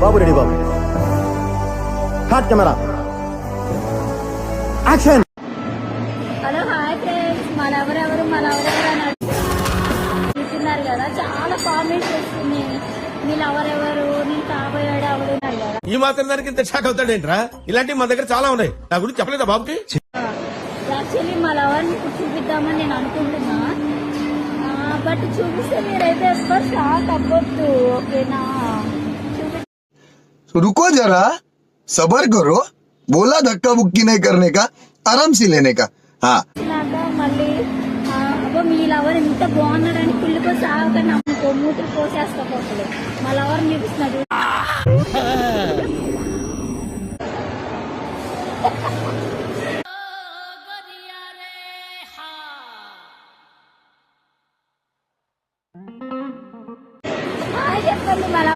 బాబు ready బాబు. Hot camera action. Hello hi friends, ఎవరెవరు అని అడుగుతున్నారు కదా. చాలా కామెంట్స్ వస్తున్నాయి. వీళ్ళు ఎవరెవరు, నేను కాబోయాడు ఎవరున్నారు కదా. ఈ మాత్రం దానికి ఇంత షాక్ అవుతాడేంట్రా? ఇలాంటివి మా దగ్గర చాలా ఉన్నాయి. నా గురించి చెప్పలేదా బాబుకి? యాక్చువల్లీ మా లవర్ మీకు చూపిద్దామని నేను అనుకుంటున్నా. బట్ చూపిస్తే మీరైతే ఎవ్వరు షాక్ అవ్వద్దు, ఓకేనా? रुको जरा, सबर करो. बोला धक्का बुक्की नहीं करने का, आराम से लेने का. हाँ మళ్ళీ అబ్బో మీ లవర్ ఎంత బాగున్నాడని కుళ్ళిపోయి సాగక నమ్ముకో, మూతులు పోసేస్తా పోతలే. మా లవర్ చూపిస్తున్నాడు.